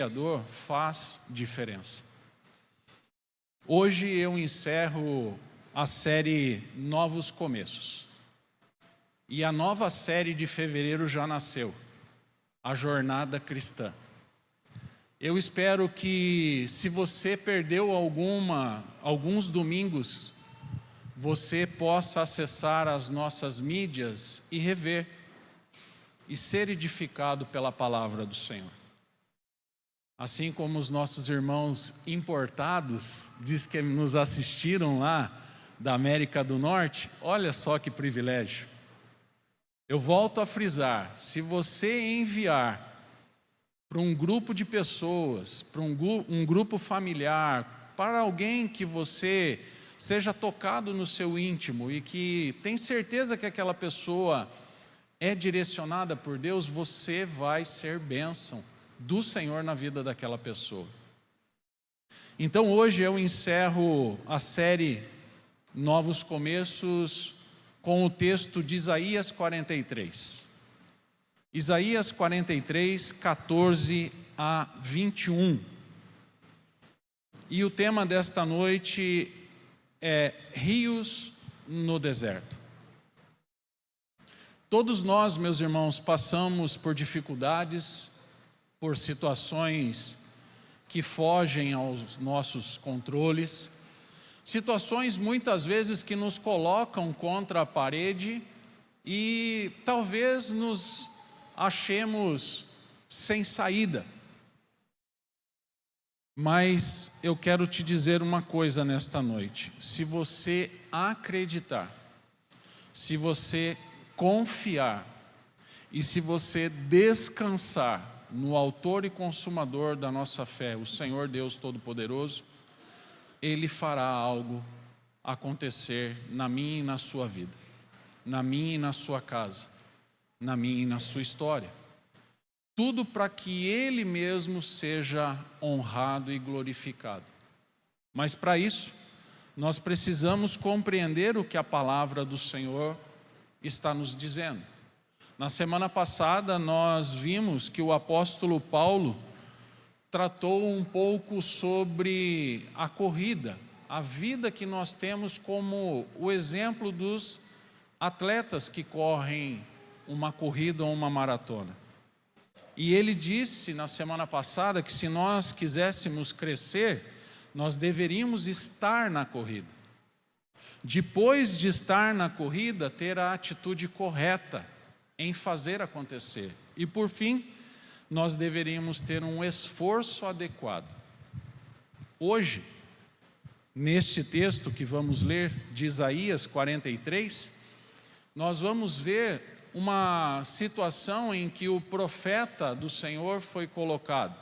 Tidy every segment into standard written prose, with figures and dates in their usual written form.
Criador faz diferença. Hoje eu encerro a série Novos Começos. E a nova série de fevereiro já nasceu, a Jornada Cristã. Eu espero que, se você perdeu alguns domingos, você possa acessar as nossas mídias e rever, e ser edificado pela palavra do Senhor. Assim como os nossos irmãos importados, diz que nos assistiram lá da América do Norte, olha só que privilégio. Eu volto a frisar, se você enviar para um grupo de pessoas, para um grupo familiar, para alguém que você seja tocado no seu íntimo e que tem certeza que aquela pessoa é direcionada por Deus, você vai ser bênção do Senhor na vida daquela pessoa. Então hoje eu encerro a série Novos Começos com o texto de Isaías 43. Isaías 43, 14 a 21. E o tema desta noite é Rios no Deserto. Todos nós, meus irmãos, passamos por dificuldades, por situações que fogem aos nossos controles, situações muitas vezes que nos colocam contra a parede e talvez nos achemos sem saída. Mas eu quero te dizer uma coisa nesta noite: se você acreditar, se você confiar e se você descansar no autor e consumador da nossa fé, o Senhor Deus Todo-Poderoso, Ele fará algo acontecer na minha e na sua vida, na minha e na sua casa, na minha e na sua história. Tudo para que Ele mesmo seja honrado e glorificado. Mas para isso, nós precisamos compreender o que a palavra do Senhor está nos dizendo. Na semana passada nós vimos que o apóstolo Paulo tratou um pouco sobre a corrida, a vida que nós temos como o exemplo dos atletas que correm uma corrida ou uma maratona. E ele disse na semana passada que se nós quiséssemos crescer, nós deveríamos estar na corrida. Depois de estar na corrida, ter a atitude correta em fazer acontecer. E por fim, nós deveríamos ter um esforço adequado. Hoje, neste texto que vamos ler de Isaías 43, nós vamos ver uma situação em que o profeta do Senhor foi colocado.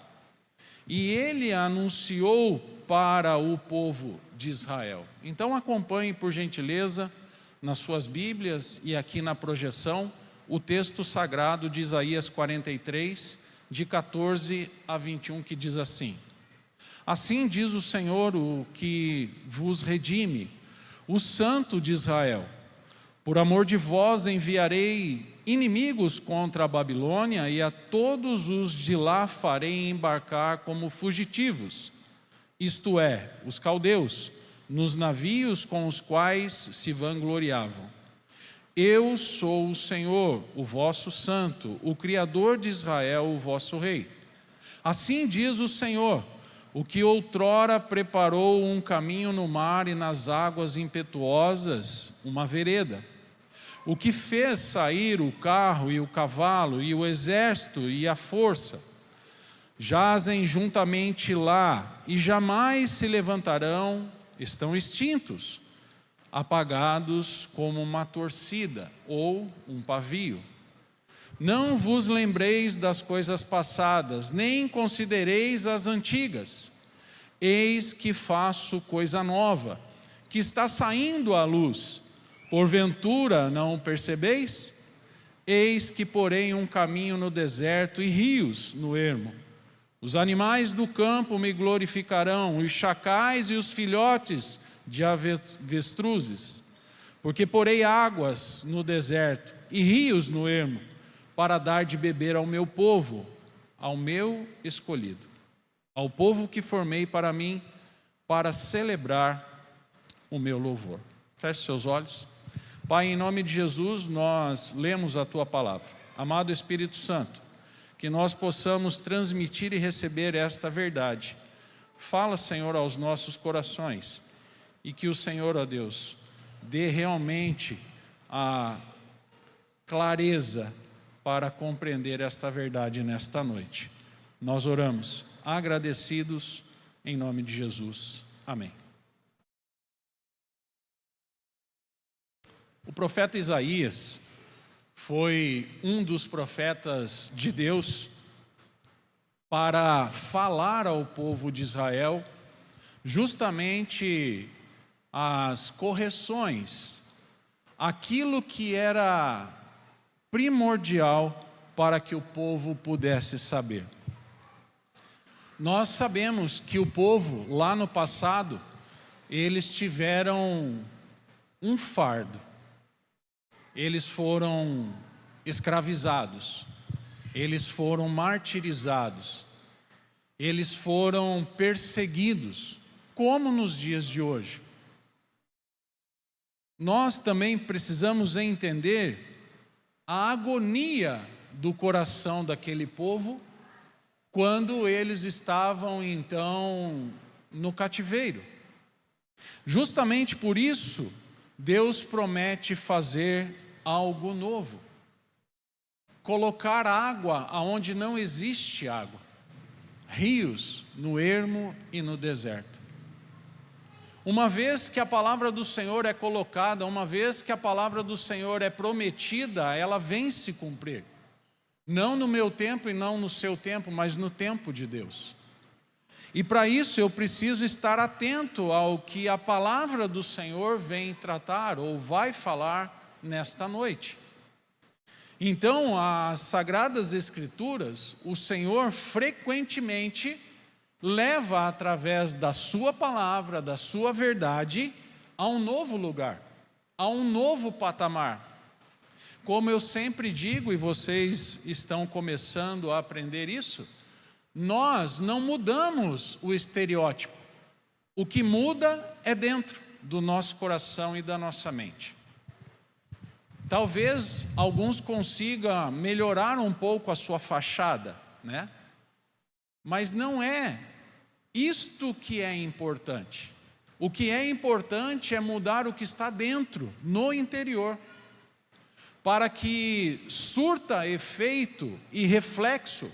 E ele anunciou para o povo de Israel. Então acompanhe, por gentileza, nas suas Bíblias e aqui na projeção, o texto sagrado de Isaías 43, de 14 a 21, que diz assim: Assim diz o Senhor, o que vos redime, o Santo de Israel: Por amor de vós enviarei inimigos contra a Babilônia, e a todos os de lá farei embarcar como fugitivos, isto é, os caldeus, nos navios com os quais se vangloriavam. Eu sou o Senhor, o vosso Santo, o Criador de Israel, o vosso Rei. Assim diz o Senhor, o que outrora preparou um caminho no mar e nas águas impetuosas, uma vereda. O que fez sair o carro e o cavalo e o exército e a força. Jazem juntamente lá e jamais se levantarão, estão extintos, apagados como uma torcida ou um pavio. Não vos lembreis das coisas passadas, nem considereis as antigas. Eis que faço coisa nova, que está saindo à luz. Porventura não percebeis? Eis que porei um caminho no deserto e rios no ermo. Os animais do campo me glorificarão, os chacais e os filhotes de avestruzes, porque porei águas no deserto e rios no ermo, para dar de beber ao meu povo, ao meu escolhido. ao povo que formei para mim, para celebrar o meu louvor. Feche seus olhos. Pai, em nome de Jesus, nós lemos a Tua palavra. Amado Espírito Santo, que nós possamos transmitir e receber esta verdade. Fala, Senhor, aos nossos corações, e que o Senhor, ó Deus, dê realmente a clareza para compreender esta verdade nesta noite. Nós oramos, agradecidos, em nome de Jesus. Amém. O profeta Isaías foi um dos profetas de Deus para falar ao povo de Israel justamente as correções, aquilo que era primordial para que o povo pudesse saber. Nós sabemos que o povo, lá no passado, eles tiveram um fardo. Eles foram escravizados, eles foram martirizados, eles foram perseguidos, como nos dias de hoje. Nós também precisamos entender a agonia do coração daquele povo quando eles estavam, então, no cativeiro. Justamente por isso, Deus promete fazer algo novo. Colocar água aonde não existe água. Rios no ermo e no deserto. Uma vez que a palavra do Senhor é colocada, uma vez que a palavra do Senhor é prometida, ela vem se cumprir. Não no meu tempo e não no seu tempo, mas no tempo de Deus. E para isso eu preciso estar atento ao que a palavra do Senhor vem tratar ou vai falar nesta noite. Então, as Sagradas Escrituras, o Senhor frequentemente leva através da sua palavra, da sua verdade, a um novo lugar, a um novo patamar. Como eu sempre digo, e vocês estão começando a aprender isso, nós não mudamos o estereótipo. O que muda é dentro do nosso coração e da nossa mente. Talvez alguns consigam melhorar um pouco a sua fachada, né? Mas não é isto que é importante. O que é importante é mudar o que está dentro, no interior, para que surta efeito e reflexo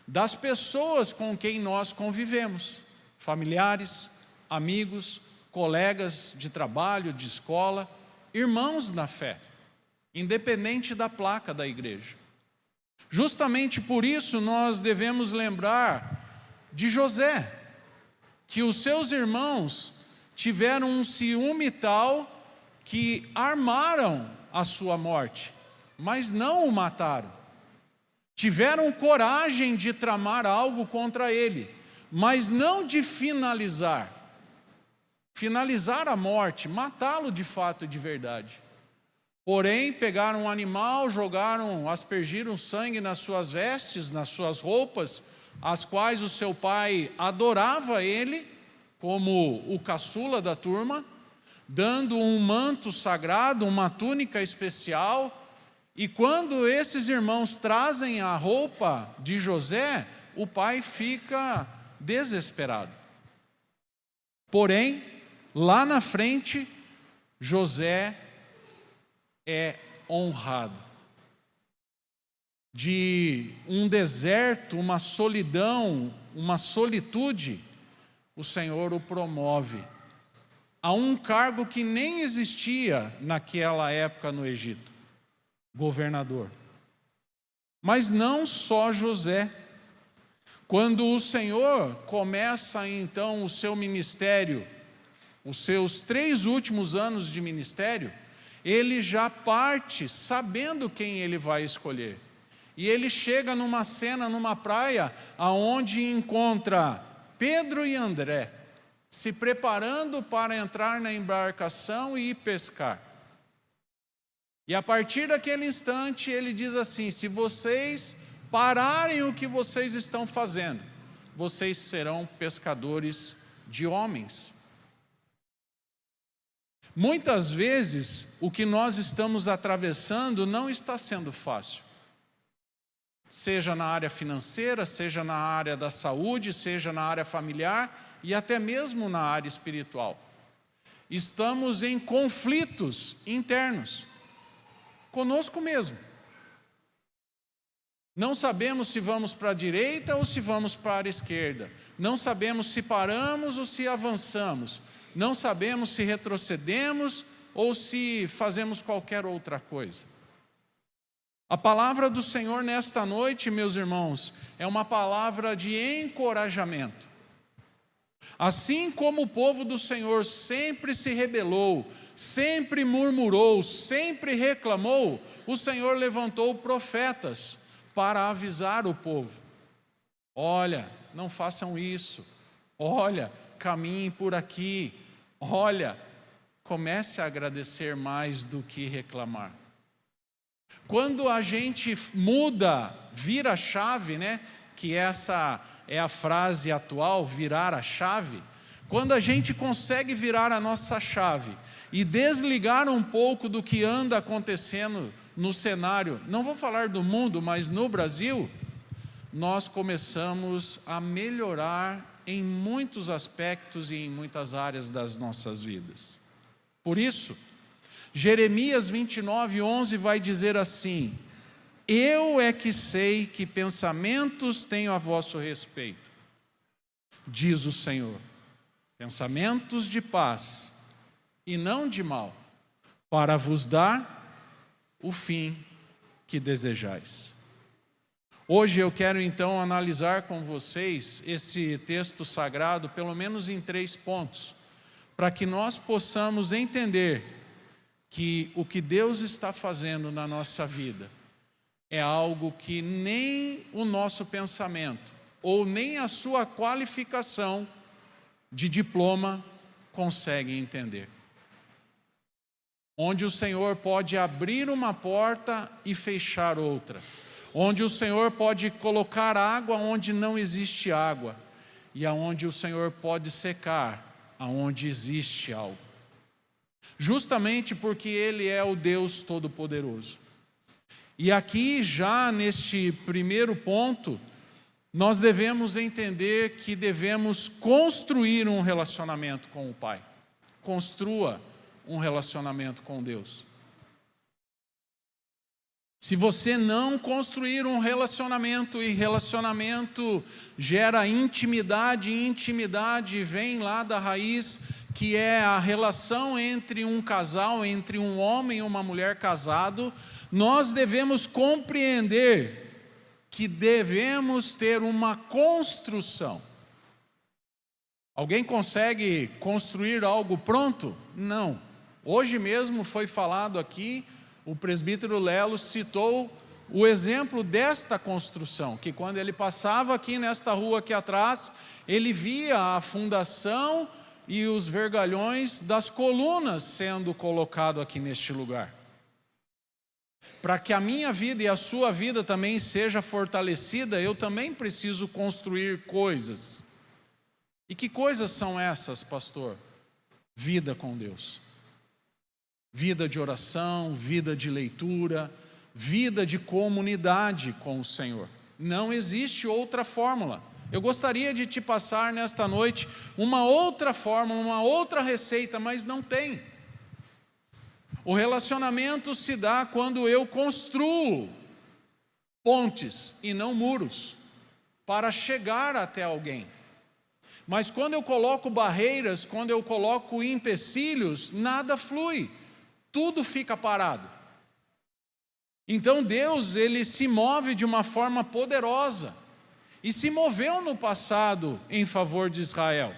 das pessoas com quem nós convivemos, familiares, amigos, colegas de trabalho, de escola, irmãos na fé, independente da placa da igreja. Justamente por isso nós devemos lembrar de José, que os seus irmãos tiveram um ciúme tal que armaram a sua morte, mas não o mataram. Tiveram coragem de tramar algo contra ele, mas não de finalizar a morte, matá-lo de fato e de verdade. Porém, pegaram um animal, aspergiram sangue nas suas vestes, nas suas roupas, as quais o seu pai adorava ele, como o caçula da turma, dando um manto sagrado, uma túnica especial. E quando esses irmãos trazem a roupa de José, o pai fica desesperado. Porém, lá na frente, José é honrado. De um deserto, uma solidão, uma solitude, o Senhor o promove a um cargo que nem existia naquela época no Egito. Governador. Mas não só José. Quando o Senhor começa então o seu ministério, os seus 3 últimos anos de ministério, ele já parte sabendo quem ele vai escolher. E ele chega numa cena, numa praia, aonde encontra Pedro e André, se preparando para entrar na embarcação e ir pescar. E a partir daquele instante ele diz assim: se vocês pararem o que vocês estão fazendo, vocês serão pescadores de homens. Muitas vezes, o que nós estamos atravessando não está sendo fácil. Seja na área financeira, seja na área da saúde, seja na área familiar e até mesmo na área espiritual. Estamos em conflitos internos, conosco mesmo. Não sabemos se vamos para a direita ou se vamos para a esquerda. Não sabemos se paramos ou se avançamos. Não sabemos se retrocedemos ou se fazemos qualquer outra coisa. A palavra do Senhor nesta noite, meus irmãos, é uma palavra de encorajamento. Assim como o povo do Senhor sempre se rebelou, sempre murmurou, sempre reclamou, o Senhor levantou profetas para avisar o povo. Olha, não façam isso. Olha, caminhem por aqui. Olha, comece a agradecer mais do que reclamar. Quando a gente muda, vira a chave, né? Que essa é a frase atual, virar a chave. Quando a gente consegue virar a nossa chave e desligar um pouco do que anda acontecendo no cenário, não vou falar do mundo, mas no Brasil, nós começamos a melhorar em muitos aspectos e em muitas áreas das nossas vidas. Por isso, Jeremias 29:11 vai dizer assim: eu é que sei que pensamentos tenho a vosso respeito, diz o Senhor, pensamentos de paz e não de mal, para vos dar o fim que desejais. Hoje eu quero então analisar com vocês esse texto sagrado, pelo menos em 3 pontos, para que nós possamos entender que o que Deus está fazendo na nossa vida é algo que nem o nosso pensamento, ou nem a sua qualificação de diploma consegue entender. Onde o Senhor pode abrir uma porta e fechar outra. Onde o Senhor pode colocar água onde não existe água. E aonde o Senhor pode secar, aonde existe algo. Justamente porque Ele é o Deus Todo-Poderoso. E aqui, já neste primeiro ponto, nós devemos entender que devemos construir um relacionamento com o Pai. Construa um relacionamento com Deus. Se você não construir um relacionamento, e relacionamento gera intimidade, e intimidade vem lá da raiz, que é a relação entre um casal, entre um homem e uma mulher casado, nós devemos compreender que devemos ter uma construção. Alguém consegue construir algo pronto? Não. Hoje mesmo foi falado aqui, o presbítero Lelo citou o exemplo desta construção, que quando ele passava aqui nesta rua aqui atrás, ele via a fundação e os vergalhões das colunas sendo colocado aqui neste lugar. Para que a minha vida e a sua vida também seja fortalecida, eu também preciso construir coisas. E que coisas são essas, pastor? Vida com Deus. Vida de oração, vida de leitura, vida de comunidade com o Senhor. Não existe outra fórmula. Eu gostaria de te passar nesta noite uma outra fórmula, uma outra receita, mas não tem. O relacionamento se dá quando eu construo pontes e não muros para chegar até alguém. Mas quando eu coloco barreiras, quando eu coloco empecilhos, nada flui. Tudo fica parado. Então Deus, Ele se move de uma forma poderosa. E se moveu no passado em favor de Israel.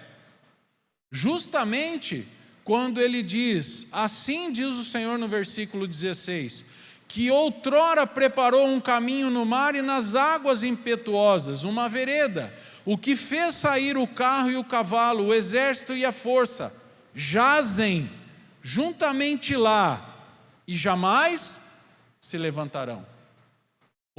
Justamente quando Ele diz, assim diz o Senhor no versículo 16, que outrora preparou um caminho no mar e nas águas impetuosas, uma vereda, o que fez sair o carro e o cavalo, o exército e a força, jazem juntamente lá, e jamais se levantarão.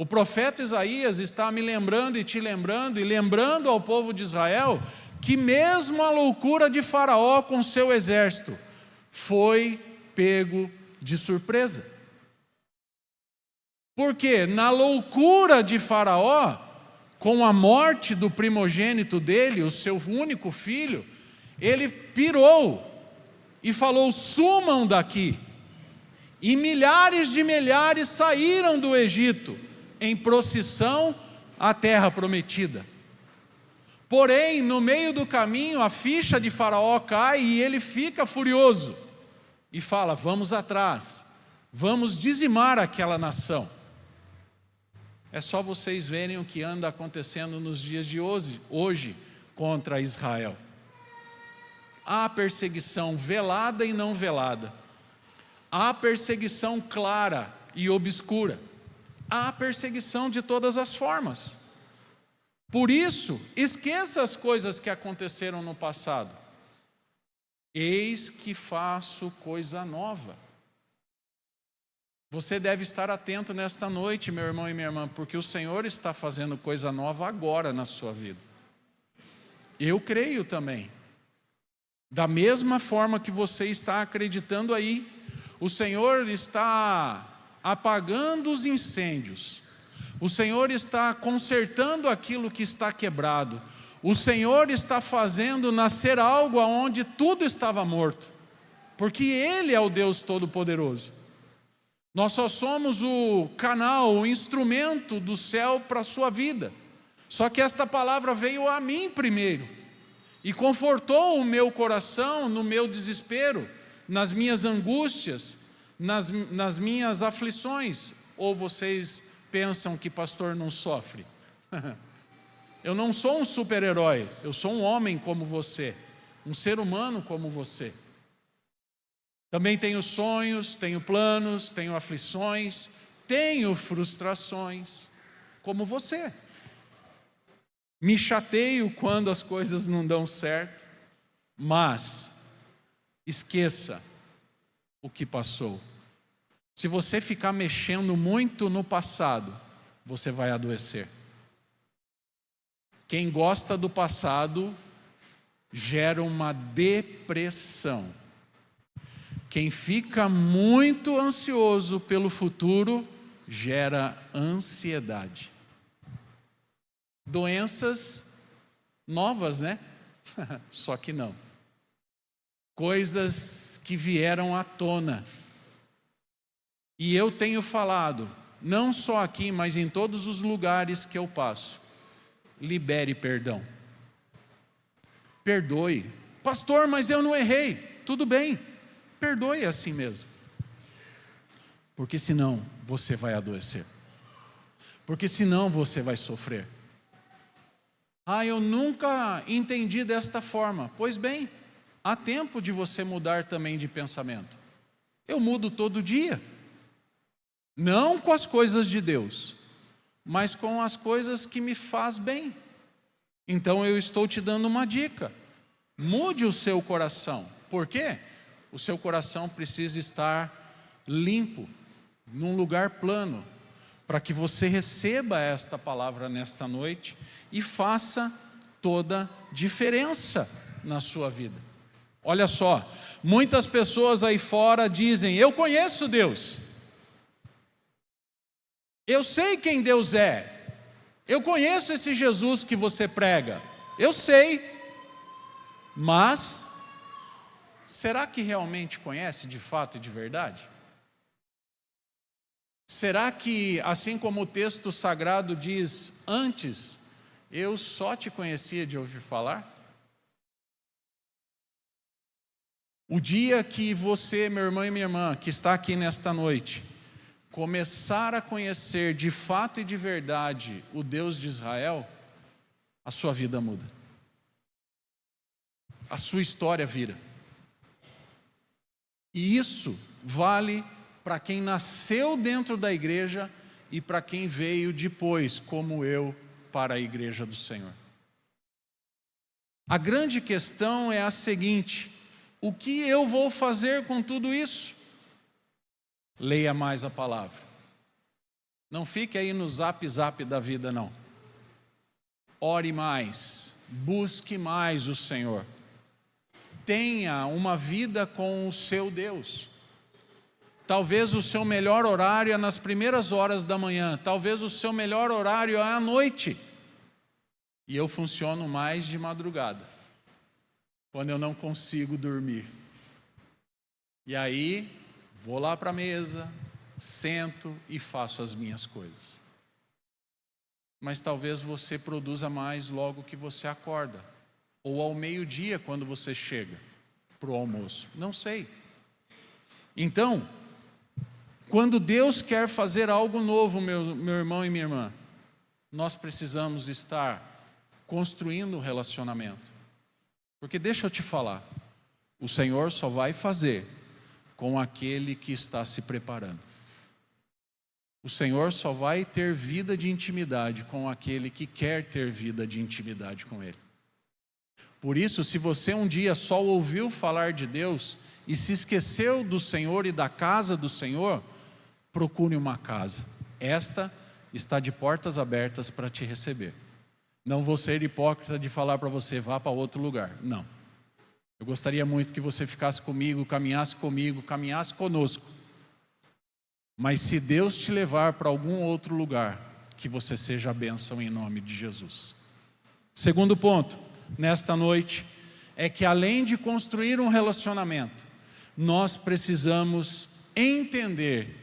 O profeta Isaías está me lembrando e te lembrando, e lembrando ao povo de Israel, que mesmo a loucura de Faraó com seu exército foi pego de surpresa. Porque na loucura de Faraó, com a morte do primogênito dele, o seu único filho, ele pirou e falou: sumam daqui. E milhares de milhares saíram do Egito em procissão à terra prometida. Porém, no meio do caminho, a ficha de Faraó cai e ele fica furioso e fala: vamos atrás, vamos dizimar aquela nação. É só vocês verem o que anda acontecendo nos dias de hoje contra Israel. Há perseguição velada e não velada. Há perseguição clara e obscura. Há perseguição de todas as formas. Por isso, esqueça as coisas que aconteceram no passado. Eis que faço coisa nova. Você deve estar atento nesta noite, meu irmão e minha irmã, porque o Senhor está fazendo coisa nova agora na sua vida. Eu creio também. Da mesma forma que você está acreditando aí, o Senhor está apagando os incêndios. O Senhor está consertando aquilo que está quebrado. O Senhor está fazendo nascer algo onde tudo estava morto. Porque Ele é o Deus Todo-Poderoso. Nós só somos o canal, o instrumento do céu para a sua vida. Só que esta palavra veio a mim primeiro e confortou o meu coração no meu desespero, nas minhas angústias, nas minhas aflições. Ou vocês pensam que pastor não sofre? Eu não sou um super-herói, eu sou um homem como você, um ser humano como você. Também tenho sonhos, tenho planos, tenho aflições, tenho frustrações, como você. Me chateio quando as coisas não dão certo, mas esqueça o que passou. Se você ficar mexendo muito no passado, você vai adoecer. Quem gosta do passado gera uma depressão. Quem fica muito ansioso pelo futuro gera ansiedade. Doenças novas, né? Só que não. Coisas que vieram à tona. E eu tenho falado, não só aqui, mas em todos os lugares que eu passo: libere perdão. Perdoe. Pastor, mas eu não errei. Tudo bem. Perdoe a si mesmo, porque senão você vai adoecer, porque senão você vai sofrer. Eu nunca entendi desta forma. Pois bem, há tempo de você mudar também de pensamento. Eu mudo todo dia, não com as coisas de Deus, mas com as coisas que me faz bem. Então eu estou te dando uma dica: mude o seu coração. Por quê? O seu coração precisa estar limpo, num lugar plano, para que você receba esta palavra nesta noite e faça toda diferença na sua vida. Olha só, muitas pessoas aí fora dizem: eu conheço Deus, eu sei quem Deus é, eu conheço esse Jesus que você prega, eu sei, mas será que realmente conhece de fato e de verdade? Será que, assim como o texto sagrado diz, antes eu só te conhecia de ouvir falar? O dia que você, meu irmão e minha irmã, que está aqui nesta noite, começar a conhecer de fato e de verdade o Deus de Israel, a sua vida muda. A sua história vira. E isso vale para quem nasceu dentro da igreja e para quem veio depois, como eu, para a igreja do Senhor. A grande questão é a seguinte: o que eu vou fazer com tudo isso? Leia mais a palavra. Não fique aí no zap da vida, não. Ore mais, busque mais o Senhor. Tenha uma vida com o seu Deus. Talvez o seu melhor horário é nas primeiras horas da manhã, talvez o seu melhor horário é à noite. E eu funciono mais de madrugada, quando eu não consigo dormir. E aí, vou lá para a mesa, sento e faço as minhas coisas. Mas talvez você produza mais logo que você acorda, ou ao meio-dia quando você chega para o almoço, não sei. Então, quando Deus quer fazer algo novo, meu irmão e minha irmã, nós precisamos estar construindo um relacionamento. Porque deixa eu te falar, o Senhor só vai fazer com aquele que está se preparando. O Senhor só vai ter vida de intimidade com aquele que quer ter vida de intimidade com Ele. Por isso, se você um dia só ouviu falar de Deus e se esqueceu do Senhor e da casa do Senhor, procure uma casa. Esta está de portas abertas para te receber. Não vou ser hipócrita de falar para você, vá para outro lugar. Não. Eu gostaria muito que você ficasse comigo, caminhasse conosco. Mas se Deus te levar para algum outro lugar, que você seja a bênção em nome de Jesus. Segundo ponto, nesta noite, é que além de construir um relacionamento, nós precisamos entender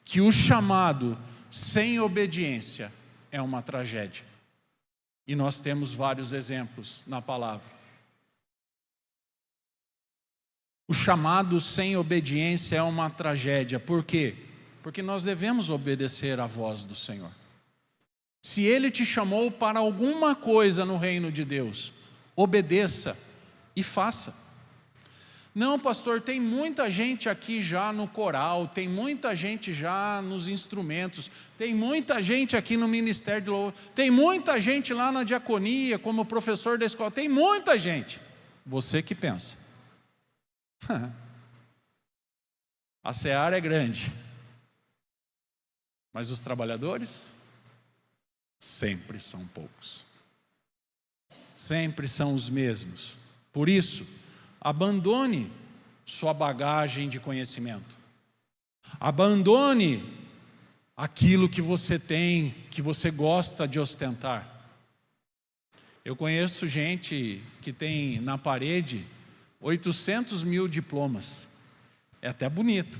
que o chamado sem obediência é uma tragédia. E nós temos vários exemplos na palavra. O chamado sem obediência é uma tragédia. Por quê? Porque nós devemos obedecer à voz do Senhor. Se Ele te chamou para alguma coisa no reino de Deus, obedeça e faça. Não, pastor, tem muita gente aqui já no coral, tem muita gente já nos instrumentos, tem muita gente aqui no ministério de louvor, tem muita gente lá na diaconia, como professor da escola, tem muita gente. Você que pensa. A seara é grande, mas os trabalhadores sempre são poucos. Sempre são os mesmos. Por isso, abandone sua bagagem de conhecimento. Abandone aquilo que você tem, que você gosta de ostentar. Eu conheço gente que tem na parede 800 mil diplomas. É até bonito,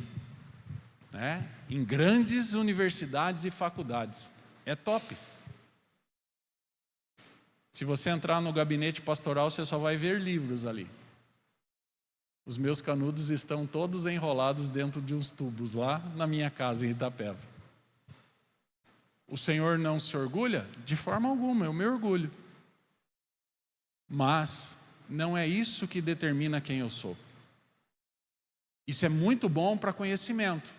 né? Em grandes universidades e faculdades. É top. Se você entrar no gabinete pastoral, você só vai ver livros ali. Os meus canudos estão todos enrolados dentro de uns tubos lá na minha casa em Itapeva. O Senhor não se orgulha? De forma alguma, eu me orgulho. Mas não é isso que determina quem eu sou. Isso é muito bom para conhecimento.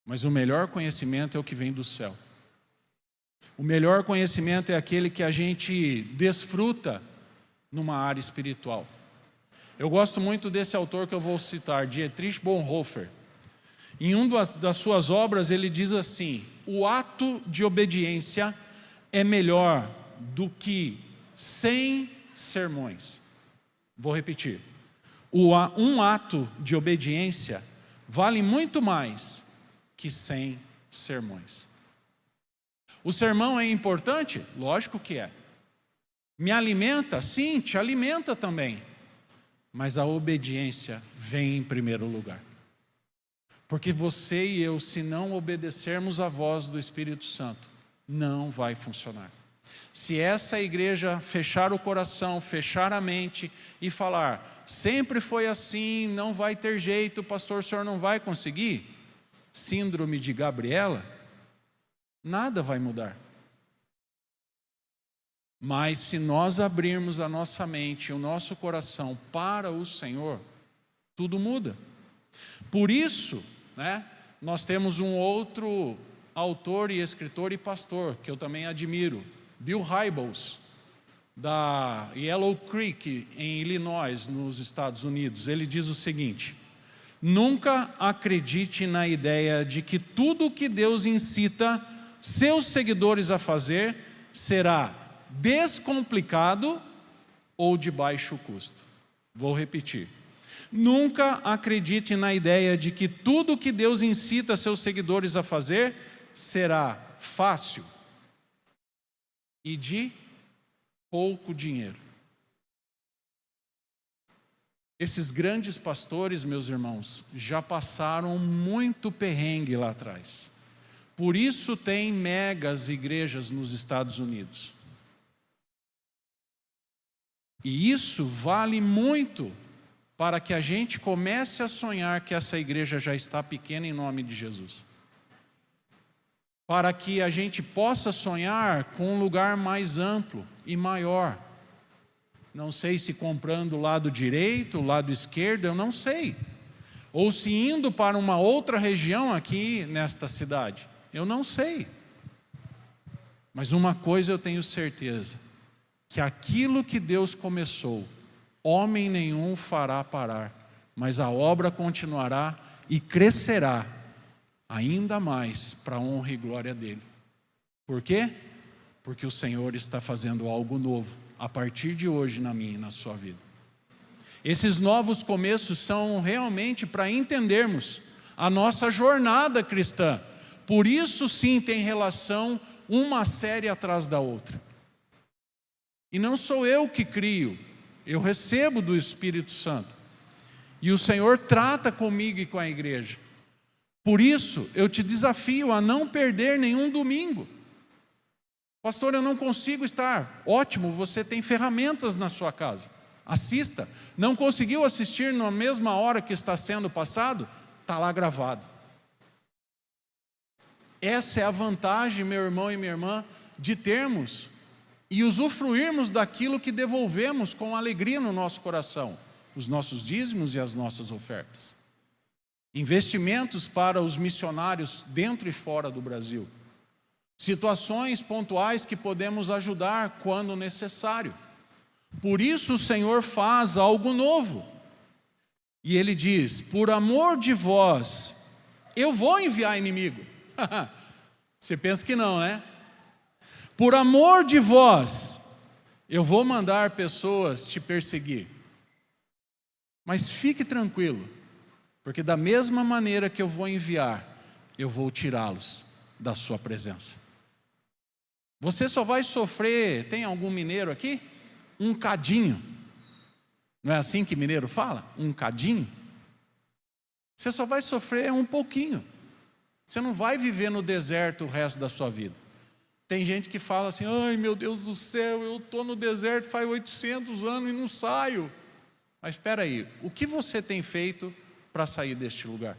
Mas o melhor conhecimento é o que vem do céu. O melhor conhecimento é aquele que a gente desfruta numa área espiritual. Eu gosto muito desse autor que eu vou citar, Dietrich Bonhoeffer. Em uma das suas obras ele diz assim: o ato de obediência é melhor do que 100 sermões. Vou repetir. Um ato de obediência vale muito mais que 100 sermões. O sermão é importante? Lógico que é. Me alimenta? Sim, te alimenta também. Mas a obediência vem em primeiro lugar. Porque você e eu, se não obedecermos à voz do Espírito Santo, não vai funcionar. Se essa igreja fechar o coração, fechar a mente e falar, sempre foi assim, não vai ter jeito, pastor, o senhor não vai conseguir, síndrome de Gabriela, nada vai mudar. Mas se nós abrirmos a nossa mente, o nosso coração para o Senhor, tudo muda. Por isso, nós temos um outro autor e escritor e pastor, que eu também admiro, Bill Hybels, da Yellow Creek, em Illinois, nos Estados Unidos. Ele diz o seguinte: Nunca acredite na ideia de que tudo o que Deus incita seus seguidores a fazer será descomplicado ou de baixo custo. Vou repetir. Nunca acredite na ideia de que tudo o que Deus incita seus seguidores a fazer será fácil e de pouco dinheiro. Esses grandes pastores, meus irmãos, já passaram muito perrengue lá atrás. Por isso tem megas igrejas nos Estados Unidos. E isso vale muito para que a gente comece a sonhar que essa igreja já está pequena em nome de Jesus. Para que a gente possa sonhar com um lugar mais amplo e maior. Não sei se comprando o lado direito, o lado esquerdo, eu não sei. Ou se indo para uma outra região aqui nesta cidade, eu não sei. Mas uma coisa eu tenho certeza, que aquilo que Deus começou, homem nenhum fará parar, mas a obra continuará e crescerá ainda mais para a honra e glória dele. Por quê? Porque o Senhor está fazendo algo novo a partir de hoje na minha e na sua vida. Esses novos começos são realmente para entendermos a nossa jornada cristã. Por isso sim tem relação uma série atrás da outra. E não sou eu que crio, eu recebo do Espírito Santo. E o Senhor trata comigo e com a igreja. Por isso, eu te desafio a não perder nenhum domingo. Pastor, eu não consigo estar. Ótimo, você tem ferramentas na sua casa. Assista. Não conseguiu assistir na mesma hora que está sendo passado? Está lá gravado. Essa é a vantagem, meu irmão e minha irmã, de termos e usufruirmos daquilo que devolvemos com alegria no nosso coração, os nossos dízimos e as nossas ofertas. Investimentos para os missionários dentro e fora do Brasil. Situações pontuais que podemos ajudar quando necessário. Por isso o Senhor faz algo novo. E Ele diz, por amor de vós, eu vou enviar inimigo. Você pensa que não, né? Por amor de vós, eu vou mandar pessoas te perseguir. Mas fique tranquilo, porque da mesma maneira que eu vou enviar, eu vou tirá-los da sua presença. Você só vai sofrer, tem algum mineiro aqui? Um cadinho. Não é assim que mineiro fala? Um cadinho. Você só vai sofrer um pouquinho. Você não vai viver no deserto o resto da sua vida. Tem gente que fala assim, ai meu Deus do céu, eu estou no deserto faz 800 anos e não saio. Mas espera aí, o que você tem feito para sair deste lugar?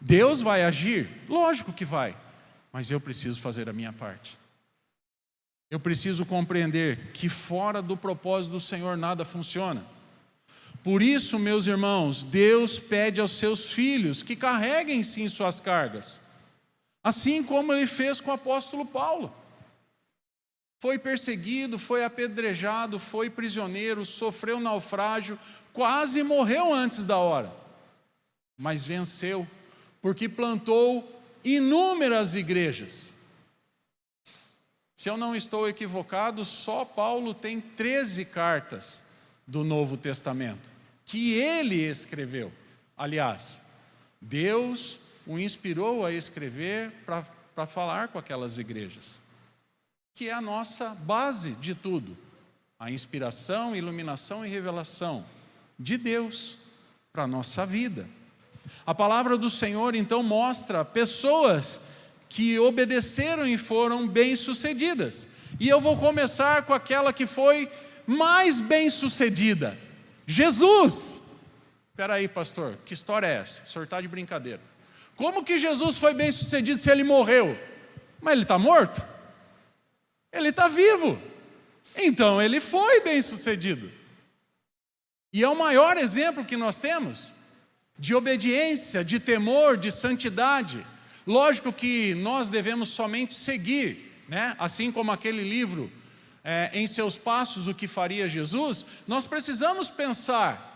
Deus vai agir? Lógico que vai, mas eu preciso fazer a minha parte. Eu preciso compreender que fora do propósito do Senhor nada funciona. Por isso, meus irmãos, Deus pede aos seus filhos que carreguem sim suas cargas. Assim como Ele fez com o apóstolo Paulo. Foi perseguido, foi apedrejado, foi prisioneiro, sofreu naufrágio, quase morreu antes da hora. Mas venceu, porque plantou inúmeras igrejas. Se eu não estou equivocado, só Paulo tem 13 cartas do Novo Testamento, que ele escreveu. Aliás, Deus o inspirou a escrever para falar com aquelas igrejas, que é a nossa base de tudo. A inspiração, iluminação e revelação de Deus para a nossa vida. A palavra do Senhor então mostra pessoas que obedeceram e foram bem-sucedidas. E eu vou começar com aquela que foi mais bem-sucedida. Jesus! Espera aí, pastor, que história é essa? O senhor está de brincadeira. Como que Jesus foi bem-sucedido se Ele morreu? Mas Ele está morto? Ele está vivo. Então Ele foi bem-sucedido. E é o maior exemplo que nós temos de obediência, de temor, de santidade. Lógico que nós devemos somente seguir, né? Assim como aquele livro, em seus passos, o que faria Jesus, nós precisamos pensar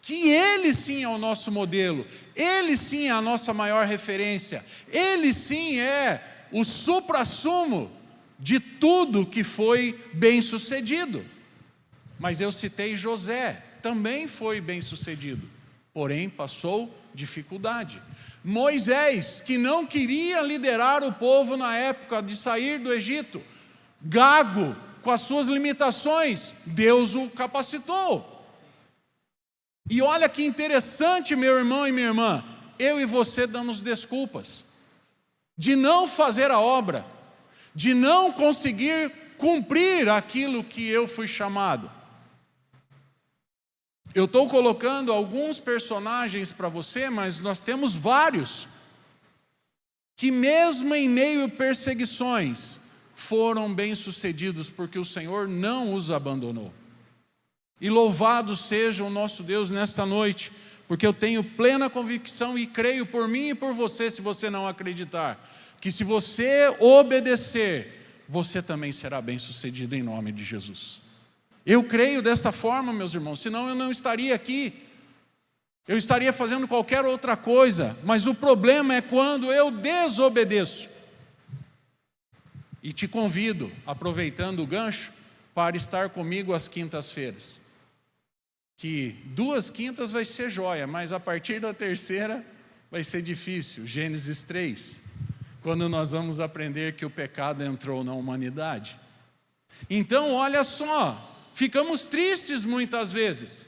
que Ele sim é o nosso modelo, Ele sim é a nossa maior referência, Ele sim é o suprassumo de tudo que foi bem sucedido. Mas eu citei José, também foi bem sucedido, porém passou dificuldade. Moisés, que não queria liderar o povo na época de sair do Egito, gago, com as suas limitações, Deus o capacitou. E olha que interessante, meu irmão e minha irmã, eu e você damos desculpas de não fazer a obra, de não conseguir cumprir aquilo que eu fui chamado. Eu estou colocando alguns personagens para você, mas nós temos vários, que mesmo em meio a perseguições, foram bem-sucedidos, porque o Senhor não os abandonou. E louvado seja o nosso Deus nesta noite, porque eu tenho plena convicção e creio por mim e por você, se você não acreditar, que se você obedecer, você também será bem-sucedido em nome de Jesus. Eu creio desta forma, meus irmãos, senão eu não estaria aqui. Eu estaria fazendo qualquer outra coisa, mas o problema é quando eu desobedeço. E te convido, aproveitando o gancho, para estar comigo às quintas-feiras. Que 2 quintas vai ser joia, mas a partir da terceira vai ser difícil. Gênesis 3, quando nós vamos aprender que o pecado entrou na humanidade. Então, olha só, ficamos tristes muitas vezes,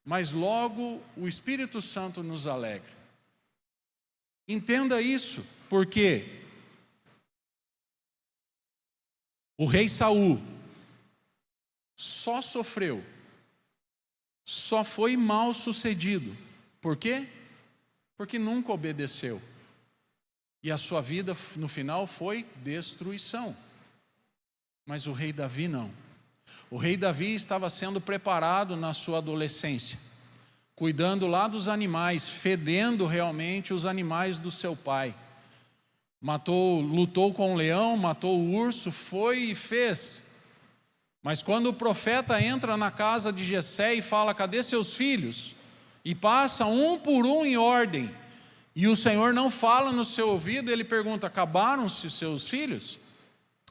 mas logo o Espírito Santo nos alegra. Entenda isso, porque o rei Saul só sofreu, só foi mal sucedido. Por quê? Porque nunca obedeceu. E a sua vida no final foi destruição. Mas o rei Davi não. O rei Davi estava sendo preparado na sua adolescência, cuidando lá dos animais, fedendo realmente os animais do seu pai. Lutou com o leão, matou o urso, foi e fez. Mas quando o profeta entra na casa de Jessé e fala, cadê seus filhos? E passa um por um em ordem, e o Senhor não fala no seu ouvido, ele pergunta, acabaram-se seus filhos?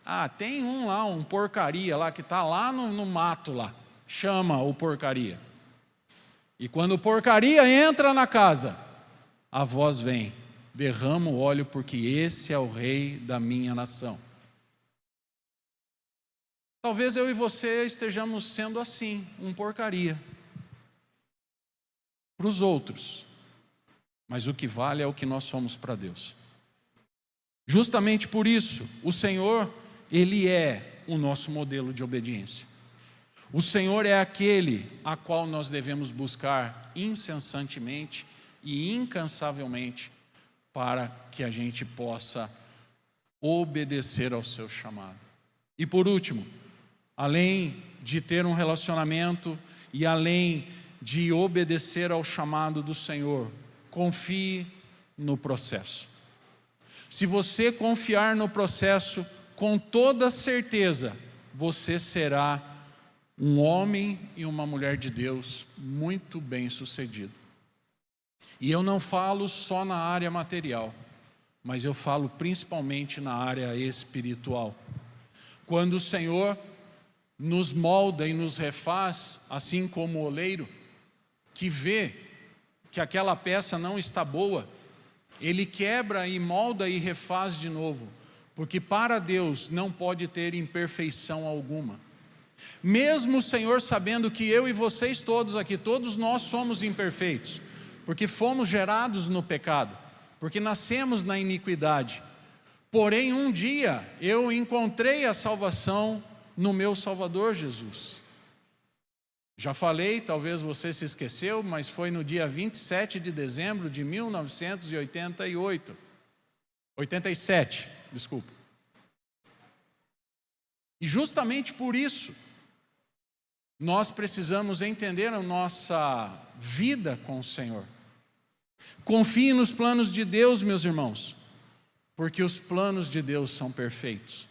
Ah, tem um lá, um porcaria lá, que está lá no mato lá, chama o porcaria. E quando o porcaria entra na casa, a voz vem, derrama o óleo, porque esse é o rei da minha nação. Talvez eu e você estejamos sendo assim, um porcaria para os outros, mas o que vale é o que nós somos para Deus. Justamente por isso, o Senhor, Ele é o nosso modelo de obediência. O Senhor é aquele a qual nós devemos buscar incessantemente e incansavelmente para que a gente possa obedecer ao seu chamado. E por último, além de ter um relacionamento e além de obedecer ao chamado do Senhor, confie no processo. Se você confiar no processo, com toda certeza, você será um homem e uma mulher de Deus muito bem sucedido. E eu não falo só na área material, mas eu falo principalmente na área espiritual. Quando o Senhor nos molda e nos refaz, assim como o oleiro, que vê que aquela peça não está boa, ele quebra e molda e refaz de novo, porque para Deus não pode ter imperfeição alguma. Mesmo o Senhor sabendo que eu e vocês todos aqui, todos nós somos imperfeitos, porque fomos gerados no pecado, porque nascemos na iniquidade. Porém, um dia eu encontrei a salvação no meu Salvador Jesus. Já falei, talvez você se esqueceu, mas foi no dia 27 de dezembro de 1987, desculpa. E justamente por isso, nós precisamos entender a nossa vida com o Senhor. Confie nos planos de Deus, meus irmãos, porque os planos de Deus são perfeitos.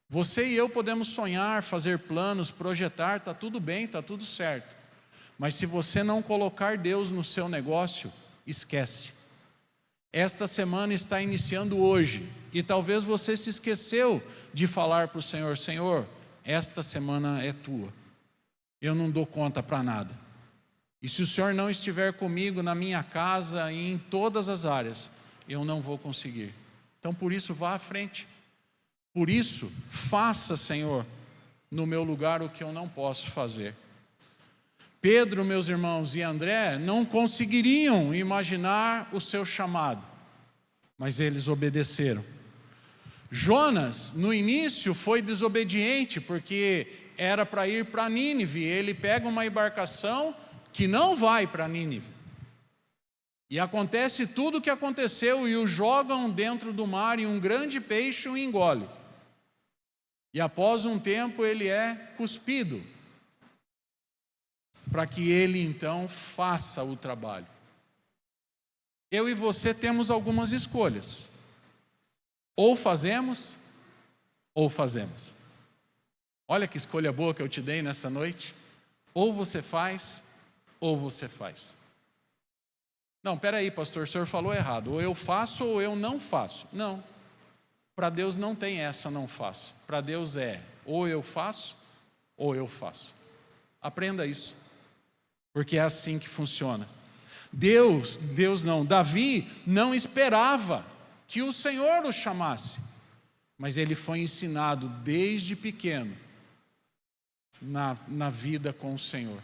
Você e eu podemos sonhar, fazer planos, projetar, está tudo bem, está tudo certo. Mas se você não colocar Deus no seu negócio, esquece. Esta semana está iniciando hoje, e talvez você se esqueceu de falar para o Senhor: Senhor, esta semana é tua, eu não dou conta para nada. E se o Senhor não estiver comigo na minha casa e em todas as áreas, eu não vou conseguir. Então por isso vá à frente. Por isso, faça, Senhor, no meu lugar o que eu não posso fazer. Pedro, meus irmãos, e André não conseguiriam imaginar o seu chamado, mas eles obedeceram. Jonas, no início, foi desobediente, porque era para ir para Nínive. Ele pega uma embarcação que não vai para Nínive. E acontece tudo o que aconteceu, e o jogam dentro do mar, e um grande peixe o engole. E após um tempo ele é cuspido, para que ele então faça o trabalho. Eu e você temos algumas escolhas. Ou fazemos, ou fazemos. Olha que escolha boa que eu te dei nesta noite. Ou você faz, ou você faz. Não, peraí, pastor, o senhor falou errado. Ou eu faço, ou eu não faço. Não. Para Deus não tem essa não faço. Para Deus é ou eu faço, ou eu faço. Aprenda isso, porque é assim que funciona. Davi não esperava que o Senhor o chamasse, mas ele foi ensinado desde pequeno na vida com o Senhor.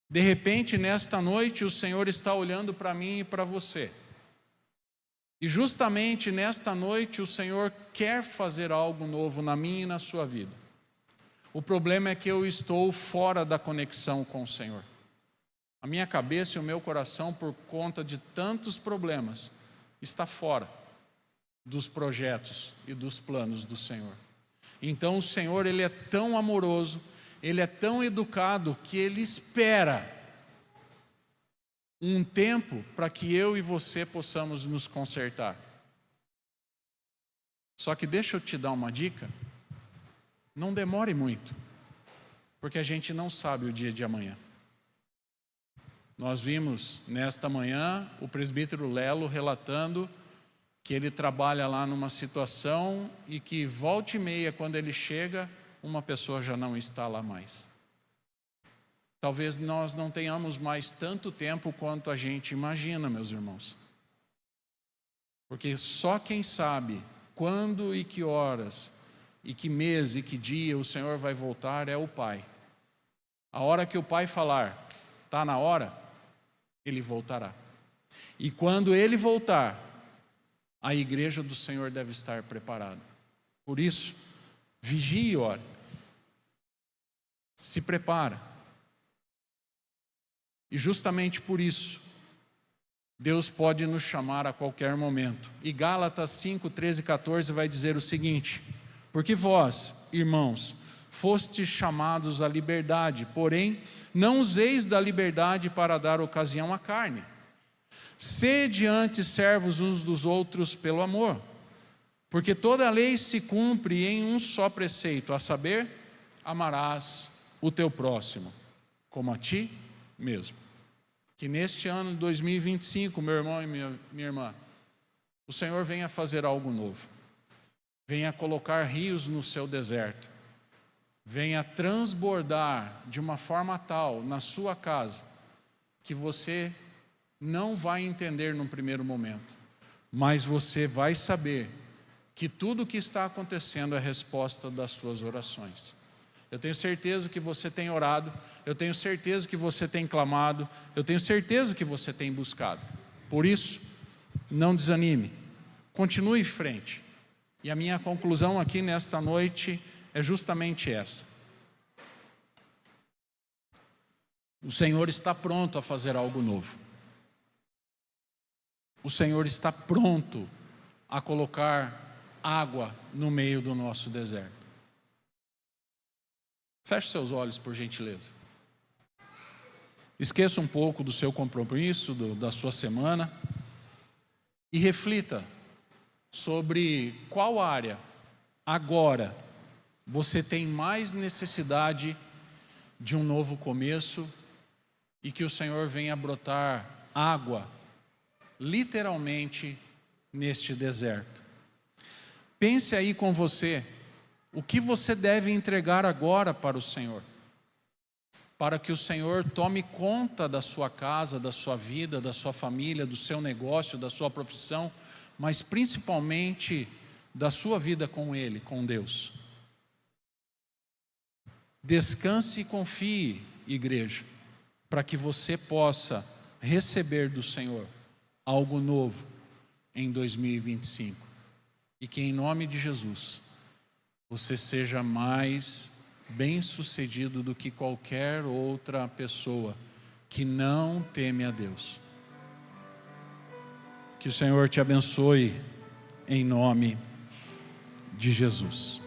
De repente, nesta noite, o Senhor está olhando para mim e para você. E justamente nesta noite o Senhor quer fazer algo novo na minha e na sua vida. O problema é que eu estou fora da conexão com o Senhor. A minha cabeça e o meu coração, por conta de tantos problemas, está fora dos projetos e dos planos do Senhor. Então o Senhor, Ele é tão amoroso, Ele é tão educado, que Ele espera um tempo para que eu e você possamos nos consertar. Só que deixa eu te dar uma dica: não demore muito, porque a gente não sabe o dia de amanhã. Nós vimos nesta manhã o presbítero Lelo relatando que ele trabalha lá numa situação e que volta e meia, quando ele chega, uma pessoa já não está lá mais. Talvez nós não tenhamos mais tanto tempo quanto a gente imagina, meus irmãos. Porque só quem sabe quando e que horas, e que mês e que dia o Senhor vai voltar é o Pai. A hora que o Pai falar, está na hora, Ele voltará. E quando Ele voltar, a igreja do Senhor deve estar preparada. Por isso, vigie e ore. Se prepara. E justamente por isso, Deus pode nos chamar a qualquer momento. E Gálatas 5, 13 e 14 vai dizer o seguinte: porque vós, irmãos, fostes chamados à liberdade, porém, não useis da liberdade para dar ocasião à carne. Sede antes servos uns dos outros pelo amor. Porque toda a lei se cumpre em um só preceito, a saber, amarás o teu próximo como a ti mesmo. Que neste ano de 2025, meu irmão e minha irmã, o Senhor venha fazer algo novo. Venha colocar rios no seu deserto. Venha transbordar de uma forma tal na sua casa, que você não vai entender no primeiro momento, mas você vai saber que tudo o que está acontecendo é resposta das suas orações. Eu tenho certeza que você tem orado, eu tenho certeza que você tem clamado, eu tenho certeza que você tem buscado. Por isso, não desanime, continue em frente. E a minha conclusão aqui nesta noite é justamente essa. O Senhor está pronto a fazer algo novo. O Senhor está pronto a colocar água no meio do nosso deserto. Feche seus olhos, por gentileza. Esqueça um pouco do seu compromisso, da sua semana, e reflita sobre qual área agora você tem mais necessidade de um novo começo e que o Senhor venha brotar água, literalmente, neste deserto. Pense aí com você, o que você deve entregar agora para o Senhor, para que o Senhor tome conta da sua casa, da sua vida, da sua família, do seu negócio, da sua profissão, mas principalmente da sua vida com Ele, com Deus. Descanse e confie, igreja, para que você possa receber do Senhor algo novo em 2025. E que em nome de Jesus, você seja mais bem-sucedido do que qualquer outra pessoa que não teme a Deus. Que o Senhor te abençoe em nome de Jesus.